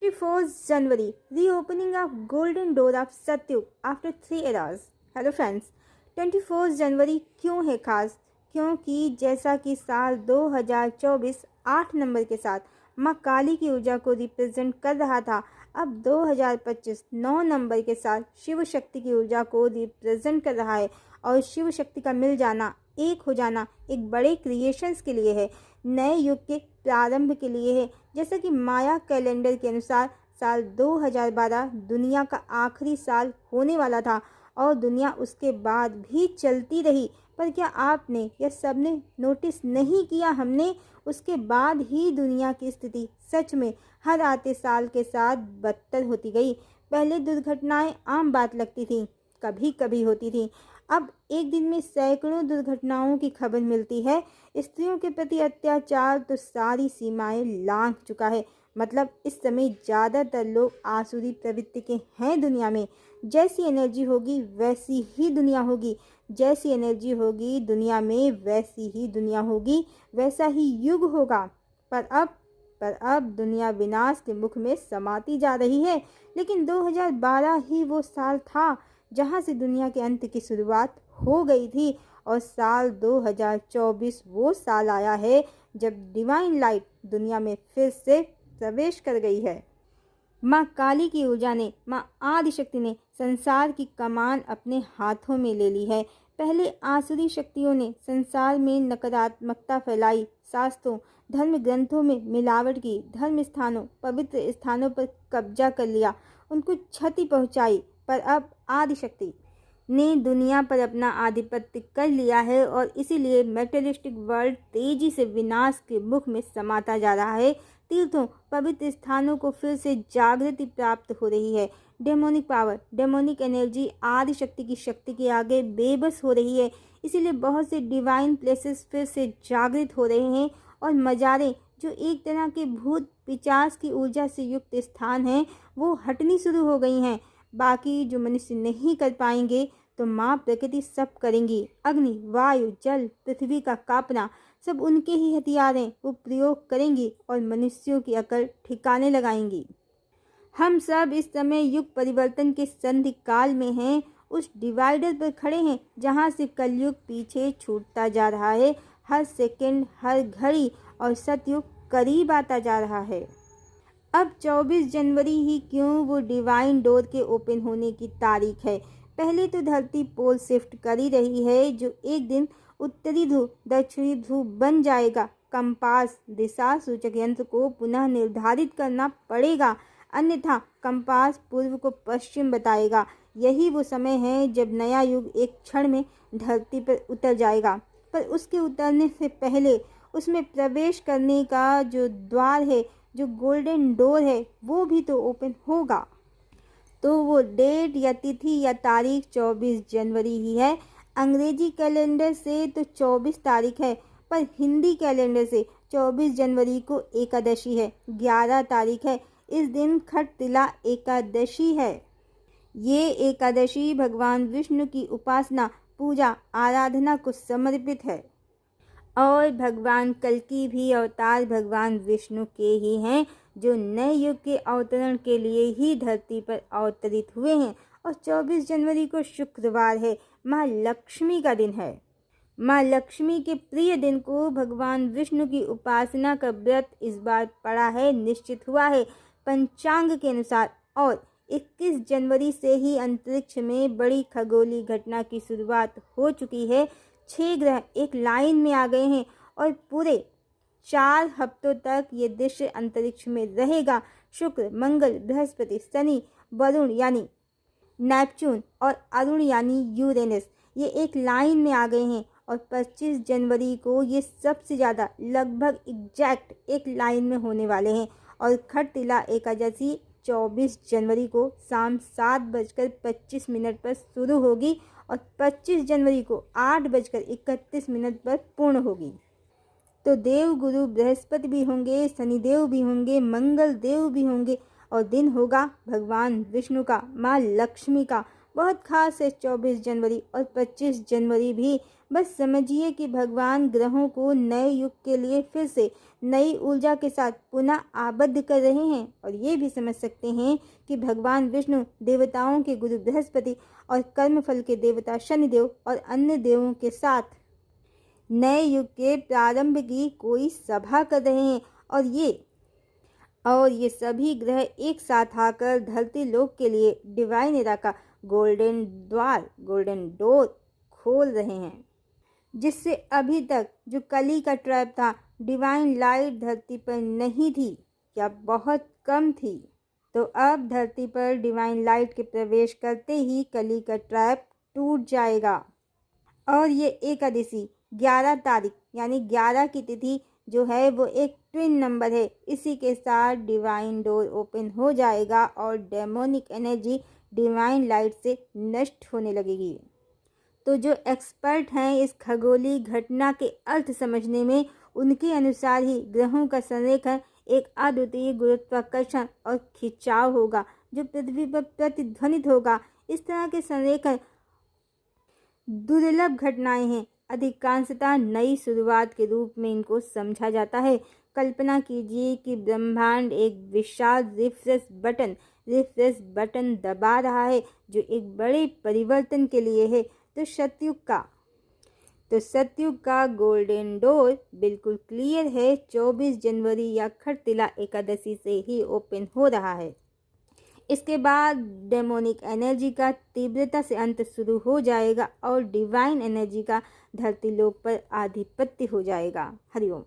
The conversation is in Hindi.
24th January, reopening of golden door of Satyug after 3 eras. Hello friends, 24 जनवरी क्यों है खास? क्योंकि जैसा कि साल 2024 8 नंबर के साथ माँ काली की ऊर्जा को रिप्रेजेंट कर रहा था, अब 2025 9 नंबर के साथ शिव शक्ति की ऊर्जा को रिप्रेजेंट कर रहा है। और शिव शक्ति का मिल जाना, एक हो जाना एक बड़े क्रिएशंस के लिए है, नए युग के प्रारंभ के लिए है। जैसा कि माया कैलेंडर के अनुसार साल 2012 दुनिया का आखिरी साल होने वाला था और दुनिया उसके बाद भी चलती रही। पर क्या आपने या सबने नोटिस नहीं किया, हमने उसके बाद ही दुनिया की स्थिति सच में हर आते साल के साथ बदतर होती गई। पहले दुर्घटनाएं आम बात लगती थी, कभी कभी होती थी, अब एक दिन में सैकड़ों दुर्घटनाओं की खबर मिलती है। स्त्रियों के प्रति अत्याचार तो सारी सीमाएं लांघ चुका है। मतलब इस समय ज़्यादातर लोग आसुरी प्रवृत्ति के हैं दुनिया में। जैसी एनर्जी होगी वैसी ही दुनिया होगी, जैसी एनर्जी होगी दुनिया में वैसी ही दुनिया होगी, वैसा ही युग होगा। पर अब दुनिया विनाश के मुख में समाती जा रही है। लेकिन 2012 ही वो साल था जहाँ से दुनिया के अंत की शुरुआत हो गई थी और साल 2024 वो साल आया है जब डिवाइन लाइट दुनिया में फिर से प्रवेश कर गई है। माँ काली की ऊर्जा ने, माँ आदिशक्ति ने संसार की कमान अपने हाथों में ले ली है। पहले आसुरी शक्तियों ने संसार में नकारात्मकता फैलाई, शास्त्रों धर्म ग्रंथों में मिलावट की, धर्म स्थानों पवित्र स्थानों पर कब्जा कर लिया, उनको क्षति पहुंचाई। पर अब आदिशक्ति ने दुनिया पर अपना आधिपत्य कर लिया है और इसीलिए मेटेरियलिस्टिक वर्ल्ड तेजी से विनाश के मुख में समाता जा रहा है। तीर्थों पवित्र स्थानों को फिर से जागृति प्राप्त हो रही है। Demonic power, demonic energy Adishakti की शक्ति के आगे बेबस हो रही है। इसीलिए बहुत से डिवाइन प्लेसेस फिर से जागृत हो रहे हैं और मज़ारें जो एक तरह के भूत पिचास की ऊर्जा से युक्त स्थान हैं वो हटनी शुरू हो गई हैं। बाकी जो मनुष्य नहीं कर पाएंगे तो माँ प्रकृति सब करेंगी। अग्नि, वायु, जल, पृथ्वी का कांपना सब उनके ही हथियार हैं, वो प्रयोग करेंगी और मनुष्यों की अकल ठिकाने लगाएंगी। हम सब इस समय युग परिवर्तन के संधि काल में हैं, उस डिवाइडर पर खड़े हैं जहाँ से कलयुग पीछे छूटता जा रहा है। हर सेकंड, हर घड़ी और सतयुग करीब आता जा रहा है। अब 24 जनवरी ही क्यों, वो डिवाइन डोर के ओपन होने की तारीख है। पहले तो धरती पोल शिफ्ट कर ही रही है, जो एक दिन उत्तरी ध्रुव दक्षिणी ध्रुव बन जाएगा। कंपास दिशा सूचक यंत्र को पुनः निर्धारित करना पड़ेगा, अन्यथा कंपास पूर्व को पश्चिम बताएगा। यही वो समय है जब नया युग एक क्षण में धरती पर उतर जाएगा। पर उसके उतरने से पहले उसमें प्रवेश करने का जो द्वार है, जो गोल्डन डोर है, वो भी तो ओपन होगा। तो वो डेट या तिथि या तारीख 24 जनवरी ही है। अंग्रेजी कैलेंडर से तो 24 तारीख है, पर हिंदी कैलेंडर से 24 जनवरी को एकादशी है, 11 तारीख है। इस दिन खटतिला एकादशी है। ये एकादशी भगवान विष्णु की उपासना, पूजा, आराधना को समर्पित है। और भगवान कल्कि भी अवतार भगवान विष्णु के ही हैं, जो नए युग के अवतरण के लिए ही धरती पर अवतरित हुए हैं। और 24 जनवरी को शुक्रवार है, माँ लक्ष्मी का दिन है। माँ लक्ष्मी के प्रिय दिन को भगवान विष्णु की उपासना का व्रत इस बार पड़ा है, निश्चित हुआ है पंचांग के अनुसार। और 21 जनवरी से ही अंतरिक्ष में बड़ी खगोलीय घटना की शुरुआत हो चुकी है। 6 ग्रह एक लाइन में आ गए हैं और पूरे 4 हफ्तों तक ये दृश्य अंतरिक्ष में रहेगा। शुक्र, मंगल, बृहस्पति, शनि, वरुण यानी नेपच्यून और अरुण यानी यूरेनस ये एक लाइन में आ गए हैं। और 25 जनवरी को ये सबसे ज़्यादा लगभग एग्जैक्ट एक लाइन में होने वाले हैं। और खटतिला एकादशी 24 जनवरी को शाम 7:25 पर शुरू होगी और 25 जनवरी को 8:31 पर पूर्ण होगी। तो देव गुरु बृहस्पति भी होंगे, शनिदेव भी होंगे, मंगल देव भी होंगे और दिन होगा भगवान विष्णु का, माँ लक्ष्मी का, बहुत खास है 24 जनवरी और 25 जनवरी भी। बस समझिए कि भगवान ग्रहों को नए युग के लिए फिर से नई ऊर्जा के साथ पुनः आबद्ध कर रहे हैं। और ये भी समझ सकते हैं कि भगवान विष्णु देवताओं के गुरु बृहस्पति और कर्मफल के देवता शनिदेव और अन्य देवों के साथ नए युग के प्रारंभ की कोई सभा कर रहे हैं। और ये सभी ग्रह एक साथ आकर धरती लोक के लिए डिवाइन एरा का गोल्डन डोर खोल रहे हैं, जिससे अभी तक जो कली का ट्रैप था, डिवाइन लाइट धरती पर नहीं थी या बहुत कम थी, तो अब धरती पर डिवाइन लाइट के प्रवेश करते ही कली का ट्रैप टूट जाएगा। और ये एकादशी 11 तारीख यानी 11 की तिथि जो है वो एक ट्विन नंबर है। इसी के साथ डिवाइन डोर ओपन हो जाएगा और डेमोनिक एनर्जी डिवाइन लाइट से नष्ट होने लगेगी। तो जो एक्सपर्ट हैं इस खगोलीय घटना के अर्थ समझने में, उनके अनुसार ही ग्रहों का संरेखण एक अद्वितीय गुरुत्वाकर्षण और खिंचाव होगा जो पृथ्वी पर प्रतिध्वनित होगा। इस तरह के संरेखण दुर्लभ घटनाएं हैं। अधिकांशतः नई शुरुआत के रूप में इनको समझा जाता है। कल्पना कीजिए कि ब्रह्मांड एक विशाल रिफ्रेश बटन दबा रहा है जो एक बड़े परिवर्तन के लिए है। तो सतयुग का गोल्डन डोर बिल्कुल क्लियर है, 24 जनवरी या खटतिला एकादशी से ही ओपन हो रहा है। इसके बाद डेमोनिक एनर्जी का तीव्रता से अंत शुरू हो जाएगा और डिवाइन एनर्जी का धरती लोक पर आधिपत्य हो जाएगा। हरिओम।